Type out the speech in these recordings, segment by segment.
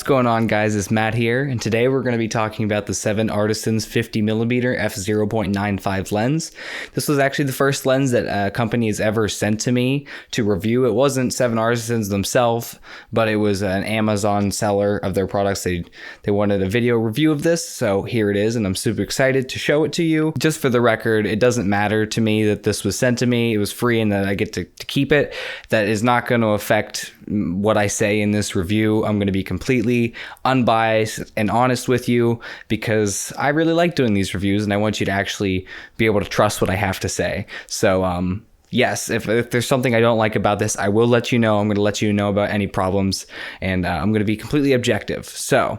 going on, guys? It's Matt here, and today we're going to be talking about the 7Artisans 50mm f/0.95 lens. This was actually the first lens that a company has ever sent to me to review. It wasn't 7Artisans themselves, but it was an Amazon seller of their products. They wanted a video review of this, so here it is, and I'm super excited to show it to you. Just for the record, it doesn't matter to me that this was sent to me. It was free and that I get to keep it. That is not going to affect what I say in this review. I'm going to be completely unbiased and honest with you because I really like doing these reviews and I want you to actually be able to trust what I have to say. So yes, if there's something I don't like about this, I will let you know. I'm going to let you know about any problems, and I'm going to be completely objective. So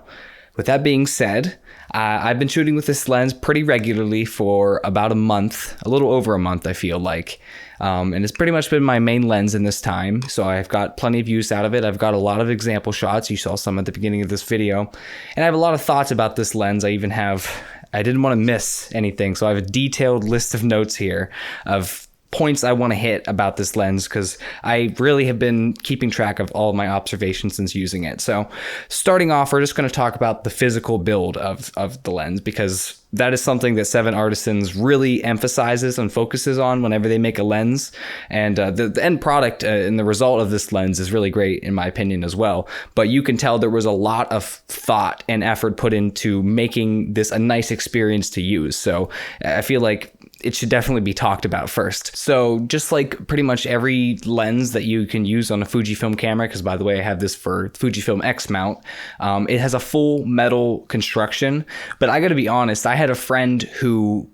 with that being said, I've been shooting with this lens pretty regularly for about a month, a little over a month, I feel like. And it's pretty much been my main lens in this time, so I've got plenty of use out of it. I've got a lot of example shots. You saw some at the beginning of this video. And I have a lot of thoughts about this lens. I didn't want to miss anything, so I have a detailed list of notes here of points I want to hit about this lens because I really have been keeping track of all of my observations since using it. So starting off, we're just going to talk about the physical build of the lens because that is something that 7Artisans really emphasizes and focuses on whenever they make a lens. And the end product and the result of this lens is really great in my opinion as well. But you can tell there was a lot of thought and effort put into making this a nice experience to use. So I feel like it should definitely be talked about first. So just like pretty much every lens that you can use on a Fujifilm camera, because by the way, I have this for Fujifilm X Mount, it has a full metal construction. But I gotta be honest, I had a friend who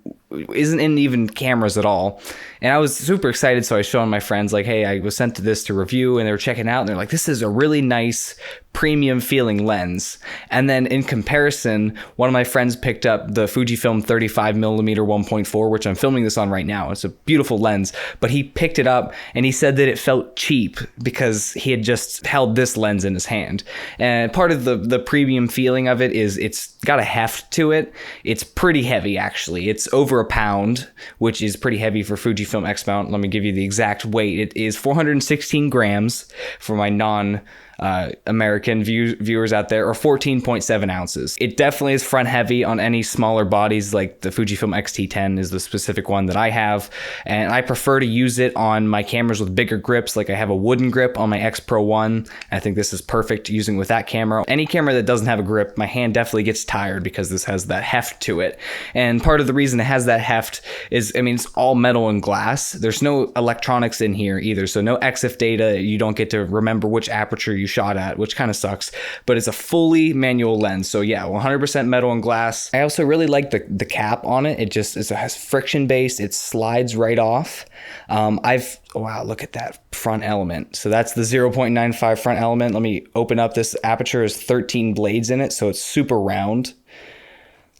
isn't in even cameras at all. And I was super excited, so I was showing my friends, like, hey, I was sent to this to review, and they were checking out, and they're like, this is a really nice premium feeling lens. And then in comparison, one of my friends picked up the Fujifilm 35mm 1.4, which I'm filming this on right now. It's a beautiful lens, but he picked it up and he said that it felt cheap because he had just held this lens in his hand. And part of the premium feeling of it is it's got a heft to it. It's pretty heavy, actually. It's over a pound, which is pretty heavy for Fujifilm X Mount. Let me give you the exact weight. It is 416 grams for my American viewers out there, or 14.7 ounces. It definitely is front heavy on any smaller bodies, like the Fujifilm X-T10 is the specific one that I have, and I prefer to use it on my cameras with bigger grips. Like I have a wooden grip on my X Pro 1. I think this is perfect using with that camera. Any camera that doesn't have a grip, my hand definitely gets tired because this has that heft to it. And part of the reason it has that heft is, I mean, it's all metal and glass. There's no electronics in here either, so no EXIF data. You don't get to remember which aperture you shot at, which kind of sucks, but it's a fully manual lens. So yeah, 100% metal and glass. I also really like the cap on it. It has friction based. It slides right off. Wow, look at that front element. So that's the 0.95 front element. Let me open up this. Aperture has 13 blades in it, so it's super round.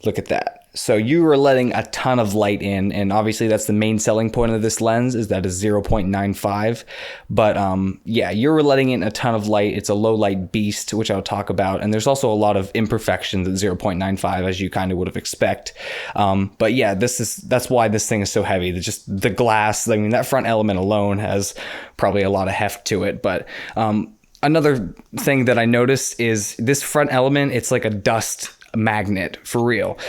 Look at that. So you are letting a ton of light in, and obviously that's the main selling point of this lens, is that it's 0.95. But yeah, you're letting in a ton of light. It's a low light beast, which I'll talk about. And there's also a lot of imperfections at 0.95, as you kind of would have expect. But yeah, that's why this thing is so heavy. Just the glass, I mean, that front element alone has probably a lot of heft to it. But another thing that I noticed is this front element, it's like a dust magnet for real.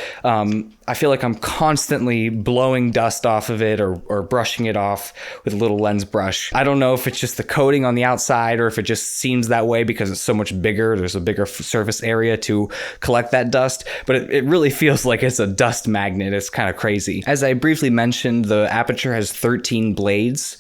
I feel like I'm constantly blowing dust off of it or brushing it off with a little lens brush. I don't know if it's just the coating on the outside or if it just seems that way because it's so much bigger. There's a bigger surface area to collect that dust, but it really feels like it's a dust magnet. It's kind of crazy. As I briefly mentioned, the Aperture has 13 blades.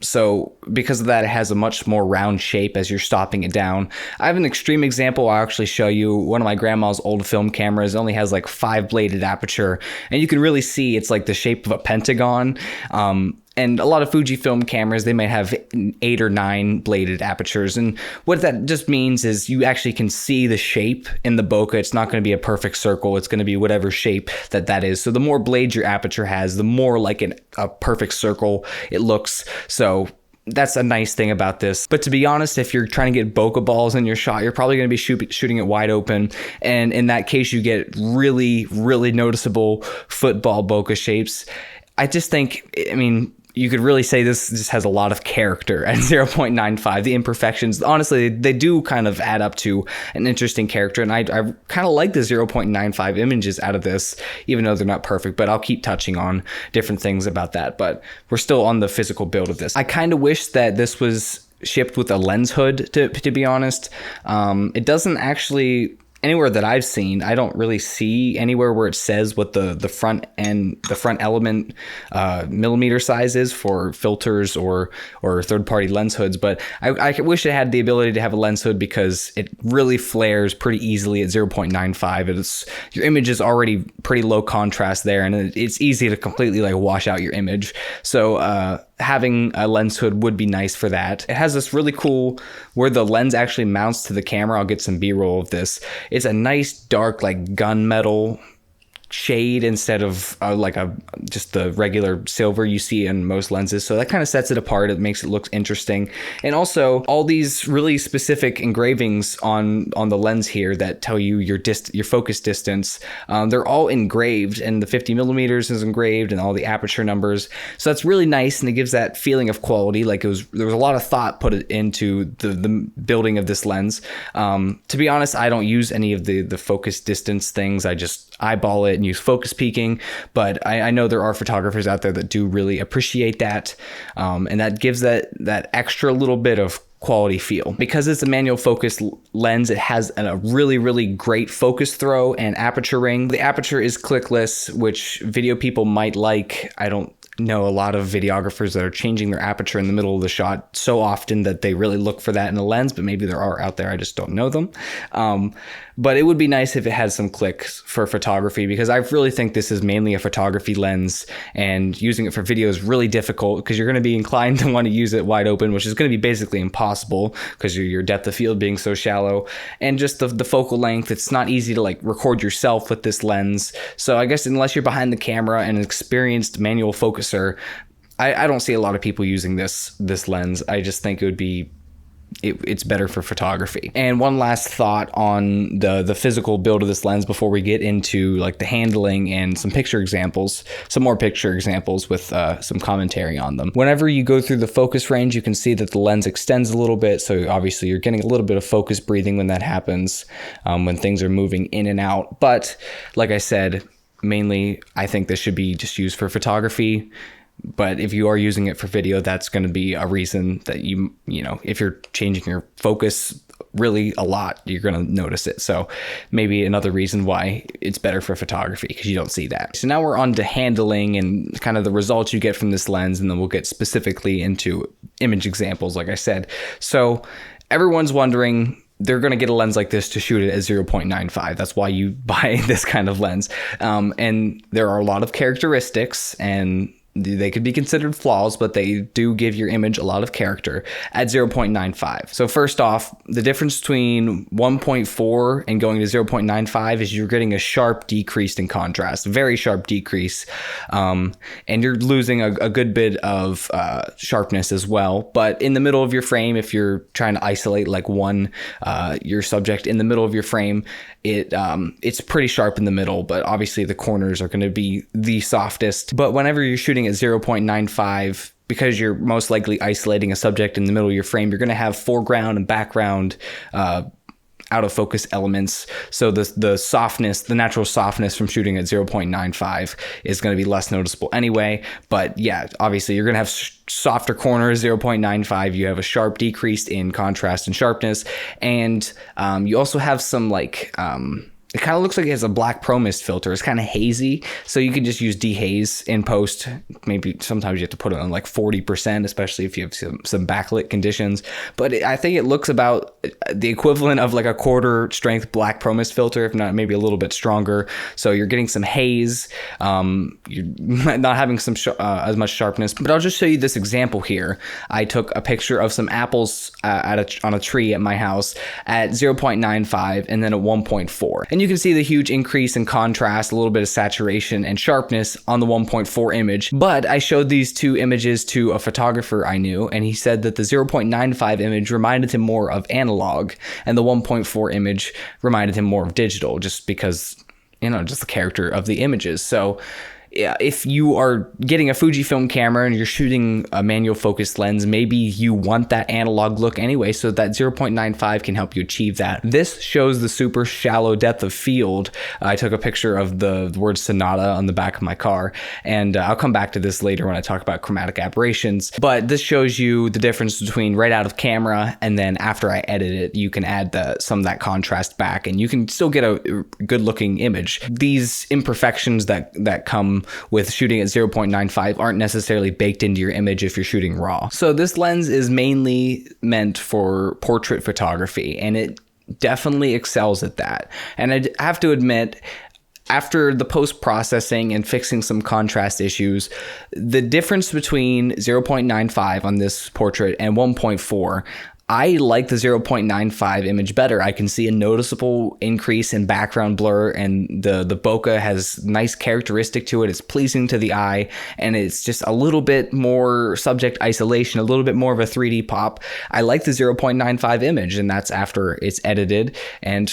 So because of that, it has a much more round shape as you're stopping it down. I have an extreme example I'll actually show you. One of my grandma's old film cameras only has like 5-bladed aperture, and you can really see it's like the shape of a pentagon. And a lot of Fujifilm cameras, they might have 8 or 9 bladed apertures. And what that just means is you actually can see the shape in the bokeh. It's not going to be a perfect circle. It's going to be whatever shape that is. So the more blades your aperture has, the more like a perfect circle it looks. So that's a nice thing about this. But to be honest, if you're trying to get bokeh balls in your shot, you're probably going to be shooting it wide open. And in that case, you get really, really noticeable football bokeh shapes. I just think, I mean, you could really say this just has a lot of character at 0.95. The imperfections, honestly, they do kind of add up to an interesting character. And I kind of like the 0.95 images out of this, even though they're not perfect, but I'll keep touching on different things about that. But we're still on the physical build of this. I kind of wish that this was shipped with a lens hood, to be honest. It doesn't actually... Anywhere that I've seen, I don't really see anywhere where it says what the front element millimeter size is for filters or third-party lens hoods. But I wish it had the ability to have a lens hood, because it really flares pretty easily at 0.95. Your image is already pretty low contrast there, and it's easy to completely like wash out your image. So having a lens hood would be nice for that. It has this really cool where the lens actually mounts to the camera. I'll get some B-roll of this. It's a nice dark like gunmetal shade instead of just the regular silver you see in most lenses. So that kind of sets it apart. It makes it look interesting. And also all these really specific engravings on the lens here that tell you your focus distance, they're all engraved, and the 50 millimeters is engraved and all the aperture numbers. So that's really nice, and it gives that feeling of quality. Like there was a lot of thought put into the building of this lens. To be honest, I don't use any of the focus distance things. I just eyeball it and use focus peaking, but I know there are photographers out there that do really appreciate that, and that gives that extra little bit of quality feel. Because it's a manual focus lens, it has a really, really great focus throw and aperture ring. The aperture is clickless, which video people might like. I don't know a lot of videographers that are changing their aperture in the middle of the shot so often that they really look for that in a lens, but maybe there are out there, I just don't know them. But it would be nice if it had some clicks for photography, because I really think this is mainly a photography lens, and using it for video is really difficult because you're going to be inclined to want to use it wide open, which is going to be basically impossible because your depth of field being so shallow, and just the focal length. It's not easy to like record yourself with this lens. So I guess unless you're behind the camera and an experienced manual focuser, I don't see a lot of people using this lens. I just think it would be it's better for photography. And one last thought on the physical build of this lens before we get into like the handling and some more picture examples with some commentary on them. Whenever you go through the focus range, you can see that the lens extends a little bit. So obviously you're getting a little bit of focus breathing when that happens, when things are moving in and out. But like I said, mainly I think this should be just used for photography. But if you are using it for video, that's going to be a reason that you know, if you're changing your focus really a lot, you're going to notice it. So maybe another reason why it's better for photography, because you don't see that. So now we're on to handling and kind of the results you get from this lens, and then we'll get specifically into image examples, like I said. So everyone's wondering, they're going to get a lens like this to shoot it at 0.95. That's why you buy this kind of lens. And there are a lot of characteristics, and they could be considered flaws, but they do give your image a lot of character at 0.95. So first off, the difference between 1.4 and going to 0.95 is you're getting a sharp decrease in contrast, very sharp decrease. And you're losing a good bit of sharpness as well. But in the middle of your frame, if you're trying to isolate like your subject in the middle of your frame, it's pretty sharp in the middle, but obviously the corners are going to be the softest. But whenever you're shooting at 0.95, because you're most likely isolating a subject in the middle of your frame, you're going to have foreground and background out of focus elements. So the softness, the natural softness from shooting at 0.95 is going to be less noticeable anyway. But yeah, obviously you're going to have softer corners, 0.95. You have a sharp decrease in contrast and sharpness. And you also have some like, it kind of looks like it has a black pro mist filter. It's kind of hazy, so you can just use dehaze in post. Maybe sometimes you have to put it on like 40%, especially if you have some backlit conditions. But I think it looks about the equivalent of like a quarter strength black pro mist filter, if not maybe a little bit stronger. So you're getting some haze. You're not having some as much sharpness. But I'll just show you this example here. I took a picture of some apples on a tree at my house at 0.95 and then at 1.4. And you can see the huge increase in contrast, a little bit of saturation and sharpness on the 1.4 image. But I showed these two images to a photographer I knew, and he said that the 0.95 image reminded him more of analog, and the 1.4 image reminded him more of digital, just because, you know, just the character of the images. So if you are getting a Fujifilm camera and you're shooting a manual focus lens, maybe you want that analog look anyway, so that 0.95 can help you achieve that. This shows the super shallow depth of field. I took a picture of the word Sonata on the back of my car, and I'll come back to this later when I talk about chromatic aberrations, but this shows you the difference between right out of camera and then after I edit it, you can add some of that contrast back and you can still get a good looking image. These imperfections that come with shooting at 0.95 aren't necessarily baked into your image if you're shooting raw. So this lens is mainly meant for portrait photography, and it definitely excels at that. And I have to admit, after the post-processing and fixing some contrast issues, the difference between 0.95 on this portrait and 1.4, I like the 0.95 image better. I can see a noticeable increase in background blur, and the bokeh has nice characteristic to it. It's pleasing to the eye, and it's just a little bit more subject isolation, a little bit more of a 3D pop. I like the 0.95 image, and that's after it's edited, and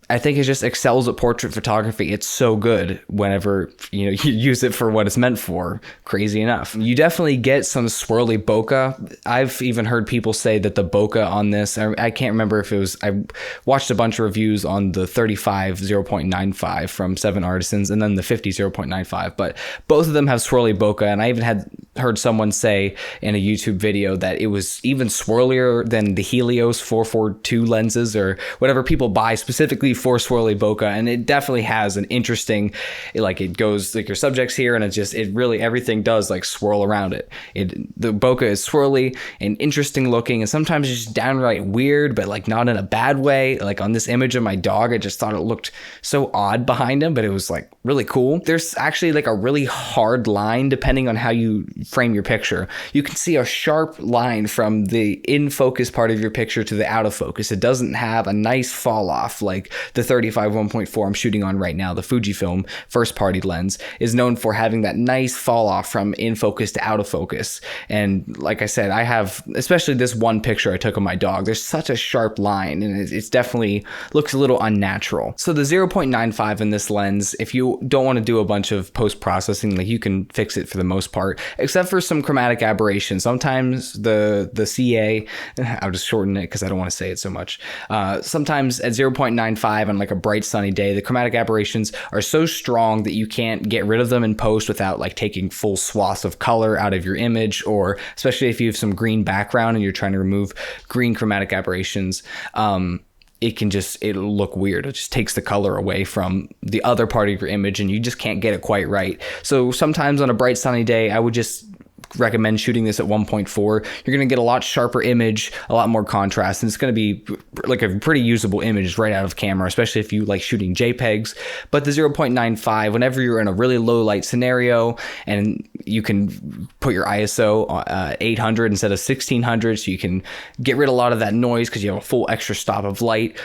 I think it just excels at portrait photography. It's so good whenever you use it for what it's meant for. Crazy enough. You definitely get some swirly bokeh. I've even heard people say that the bokeh on this, I can't remember if it was, I watched a bunch of reviews on the 35 0.95 from 7Artisans and then the 50 0.95, but both of them have swirly bokeh, and I even heard someone say in a YouTube video that it was even swirlier than the Helios 442 lenses or whatever people buy specifically for swirly bokeh. And it definitely has an interesting, it goes like your subject's here, and it really everything does like swirl around it. The bokeh is swirly and interesting looking, and sometimes it's just downright weird, but like not in a bad way. Like on this image of my dog, I just thought it looked so odd behind him, but it was like really cool. There's actually like a really hard line depending on how you frame your picture. You can see a sharp line from the in focus part of your picture to the out of focus. It doesn't have a nice fall off like the 35 1.4 I'm shooting on right now. The Fujifilm first party lens is known for having that nice fall off from in focus to out of focus. And like I said, I have, especially this one picture I took of my dog, there's such a sharp line, and it's definitely looks a little unnatural. So the 0.95 in this lens, if you don't want to do a bunch of post-processing, like you can fix it for the most part, except for some chromatic aberration. Sometimes the CA, I'll just shorten it because I don't want to say it so much. Sometimes at 0.95 on like a bright sunny day, the chromatic aberrations are so strong that you can't get rid of them in post without like taking full swaths of color out of your image, or especially if you have some green background and you're trying to remove green chromatic aberrations. It'll look weird. It just takes the color away from the other part of your image and you just can't get it quite right. So sometimes on a bright sunny day, I would just recommend shooting this at 1.4. You're going to get a lot sharper image, a lot more contrast, and it's going to be like a pretty usable image right out of camera, especially if you like shooting JPEGs. But the 0.95, whenever you're in a really low light scenario and you can put your ISO 800 instead of 1600, so you can get rid of a lot of that noise because you have a full extra stop of light.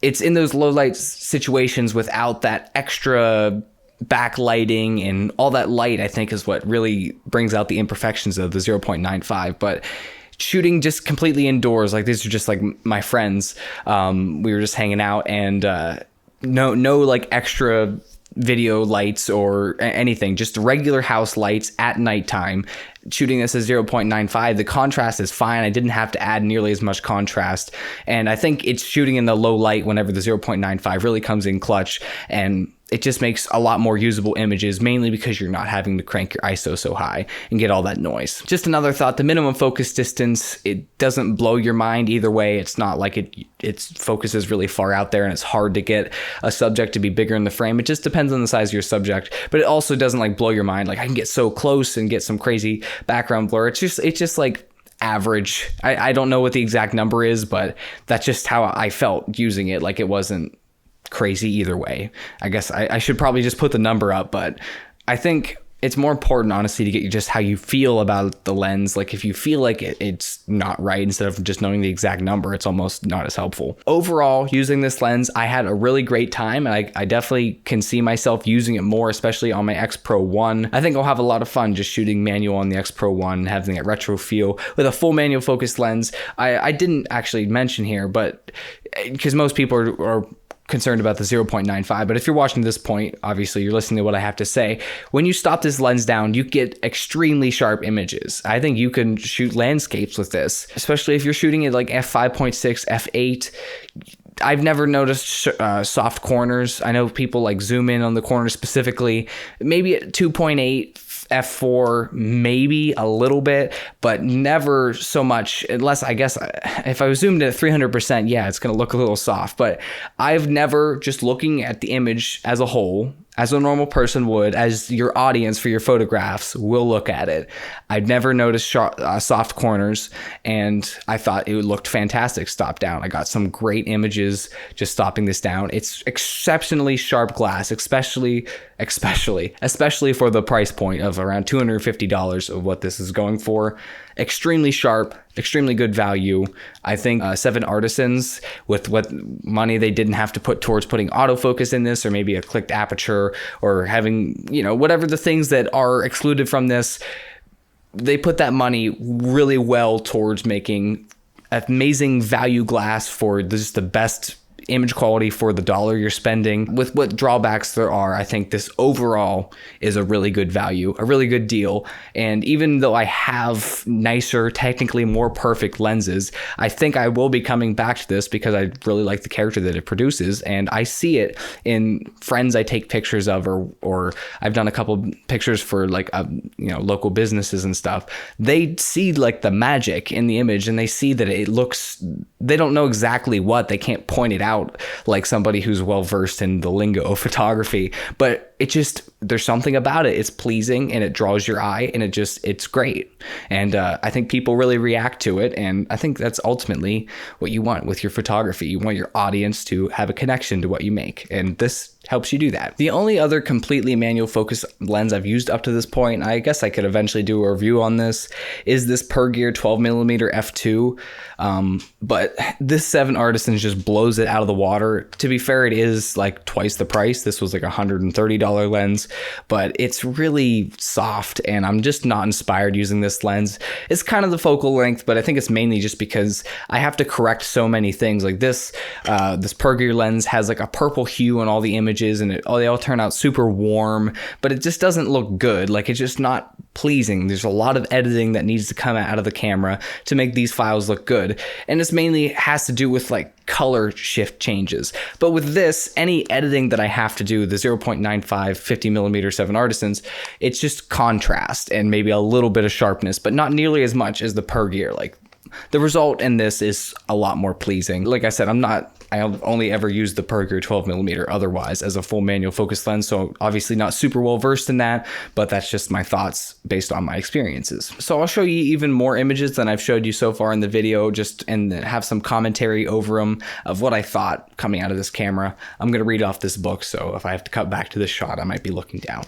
It's in those low light situations without that extra backlighting and all that light, I think, is what really brings out the imperfections of the 0.95. But shooting just completely indoors, like these are just like my friends, we were just hanging out, and no like extra video lights or anything, just regular house lights at nighttime. Shooting this at 0.95, the contrast is fine. I didn't have to add nearly as much contrast, and I think it's shooting in the low light whenever the 0.95 really comes in clutch, and it just makes a lot more usable images, mainly because you're not having to crank your ISO so high and get all that noise. Just another thought, the minimum focus distance, it doesn't blow your mind either way. It's not like its focus is really far out there and it's hard to get a subject to be bigger in the frame. It just depends on the size of your subject, but it also doesn't like blow your mind. Like I can get so close and get some crazy background blur. It's just like average. I don't know what the exact number is, but that's just how I felt using it. Like it wasn't crazy either way. I guess I should probably just put the number up, but I think it's more important, honestly, to get just how you feel about the lens. Like if you feel like it's not right, instead of just knowing the exact number, it's almost not as helpful. Overall, using this lens, I had a really great time, and I definitely can see myself using it more, especially on my X Pro 1. I think I'll have a lot of fun just shooting manual on the X Pro 1, having that retro feel with a full manual focus lens. I didn't actually mention here, but because most people are concerned about the 0.95, but if you're watching this point, obviously you're listening to what I have to say. When you stop this lens down, you get extremely sharp images. I think you can shoot landscapes with this, especially if you're shooting at like f5.6, f8. I've never noticed soft corners. I know people like zoom in on the corners specifically, maybe at 2.8, f4, maybe a little bit, but never so much, unless I guess if I was zoomed at 300%, yeah, it's going to look a little soft. But I've never, just looking at the image as a whole, as a normal person would, as your audience for your photographs will look at it, I've never noticed soft corners, and I thought it looked fantastic stopped down. I got some great images just stopping this down. It's exceptionally sharp glass, especially for the price point of around $250 of what this is going for. Extremely sharp, extremely good value. I think 7Artisans, with what money they didn't have to put towards putting autofocus in this, or maybe a clicked aperture, or having, whatever the things that are excluded from this, they put that money really well towards making amazing value glass for just the best image quality for the dollar you're spending. With what drawbacks there are, I think this overall is a really good value, a really good deal. And even though I have nicer, technically more perfect lenses, I think I will be coming back to this because I really like the character that it produces, and I see it in friends I take pictures of, or I've done a couple pictures for like local businesses and stuff. They see like the magic in the image, and they see that it looks, they don't know exactly what, they can't point it out like somebody who's well versed in the lingo of photography, but it just, there's something about it. It's pleasing and it draws your eye, and it's great. And I think people really react to it. And I think that's ultimately what you want with your photography. You want your audience to have a connection to what you make. And this helps you do that. The only other completely manual focus lens I've used up to this point, I guess I could eventually do a review on this, is this Pergear 12mm f2. But this 7Artisans just blows it out of the water. To be fair, it is like twice the price. This was like $130 lens, but it's really soft, and I'm just not inspired using this lens. It's kind of the focal length, but I think it's mainly just because I have to correct so many things. Like this Pergear lens has like a purple hue on all the images, and they all turn out super warm, but it just doesn't look good. Like, it's just not pleasing. There's a lot of editing that needs to come out of the camera to make these files look good, and this mainly has to do with like color shift changes. But with this, any editing that I have to do, the 0.95 50mm 7Artisans, it's just contrast and maybe a little bit of sharpness, but not nearly as much as the Pergear. Like, the result in this is a lot more pleasing. Like I said, I've only ever used the Pergear 12mm otherwise as a full manual focus lens, so obviously not super well versed in that, but that's just my thoughts based on my experiences. So I'll show you even more images than I've showed you so far in the video, and have some commentary over them of what I thought coming out of this camera. I'm going to read off this book, so if I have to cut back to this shot, I might be looking down.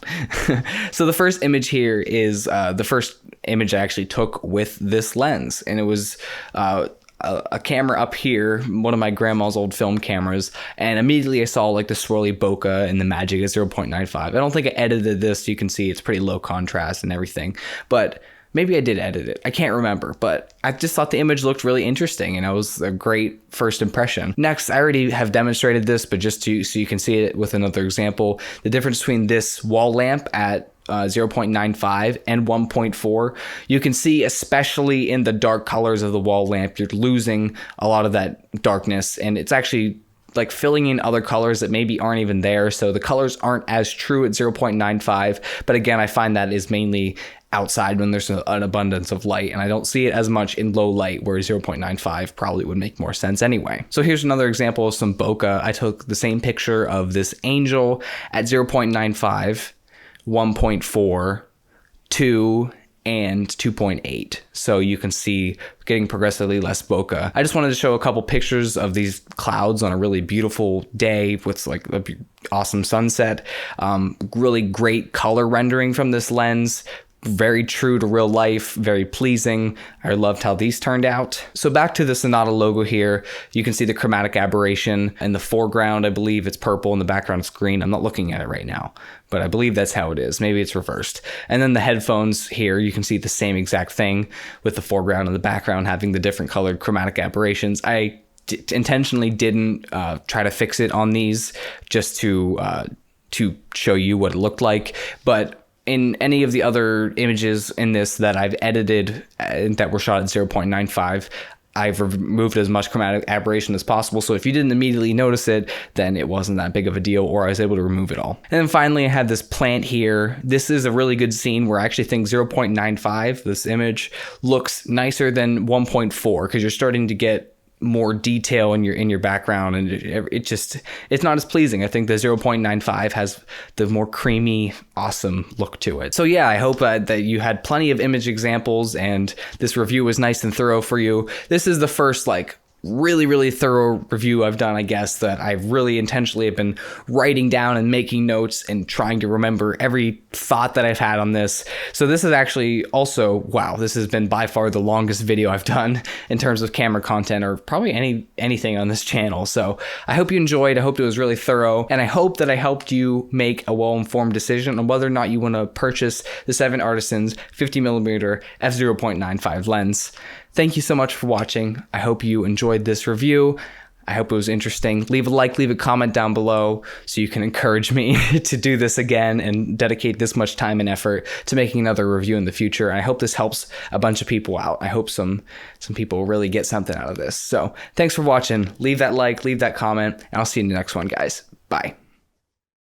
So the first image here is the first image I actually took with this lens, and it was a camera up here, one of my grandma's old film cameras, and immediately I saw like the swirly bokeh and the magic at 0.95. I don't think I edited this. You can see it's pretty low contrast and everything, but maybe I did edit it. I can't remember, but I just thought the image looked really interesting, and it was a great first impression. Next, I already have demonstrated this, but just so you can see it with another example, the difference between this wall lamp at 0.95 and 1.4, you can see, especially in the dark colors of the wall lamp, you're losing a lot of that darkness, and it's actually like filling in other colors that maybe aren't even there. So the colors aren't as true at 0.95, but again, I find that is mainly outside when there's an abundance of light, and I don't see it as much in low light, where 0.95 probably would make more sense anyway. So here's another example of some bokeh. I took the same picture of this angel at 0.95, 1.4, 2, and 2.8. So you can see getting progressively less bokeh. I just wanted to show a couple pictures of these clouds on a really beautiful day with like an awesome sunset. Really great color rendering from this lens. Very true to real life, very pleasing. I loved how these turned out. So back to the Sonata logo here, you can see the chromatic aberration in the foreground. I believe it's purple, in the background it's green. I'm not looking at it right now, but I believe that's how it is. Maybe it's reversed. And then the headphones here, you can see the same exact thing with the foreground and the background having the different colored chromatic aberrations. I intentionally didn't try to fix it on these just to show you what it looked like. But in any of the other images in this that I've edited that were shot at 0.95, I've removed as much chromatic aberration as possible. So if you didn't immediately notice it, then it wasn't that big of a deal, or I was able to remove it all. And then finally, I had this plant here. This is a really good scene where I actually think 0.95, this image, looks nicer than 1.4 because you're starting to get more detail in your background, and it's not as pleasing. I think the 0.95 has the more creamy, awesome look to it. So yeah, I hope that you had plenty of image examples and this review was nice and thorough for you. This is the first really thorough review I've done, I guess, that I've really intentionally have been writing down and making notes and trying to remember every thought that I've had on this. So this is actually also, wow, this has been by far the longest video I've done in terms of camera content, or probably anything on this channel. So I hope you enjoyed. I hope it was really thorough, and I hope that I helped you make a well-informed decision on whether or not you want to purchase the 7Artisans 50mm f/0.95 lens. Thank you so much for watching. I hope you enjoyed this review. I hope it was interesting. Leave a like, leave a comment down below so you can encourage me to do this again and dedicate this much time and effort to making another review in the future. I hope this helps a bunch of people out. I hope some people really get something out of this. So thanks for watching. Leave that like, leave that comment, and I'll see you in the next one, guys. Bye.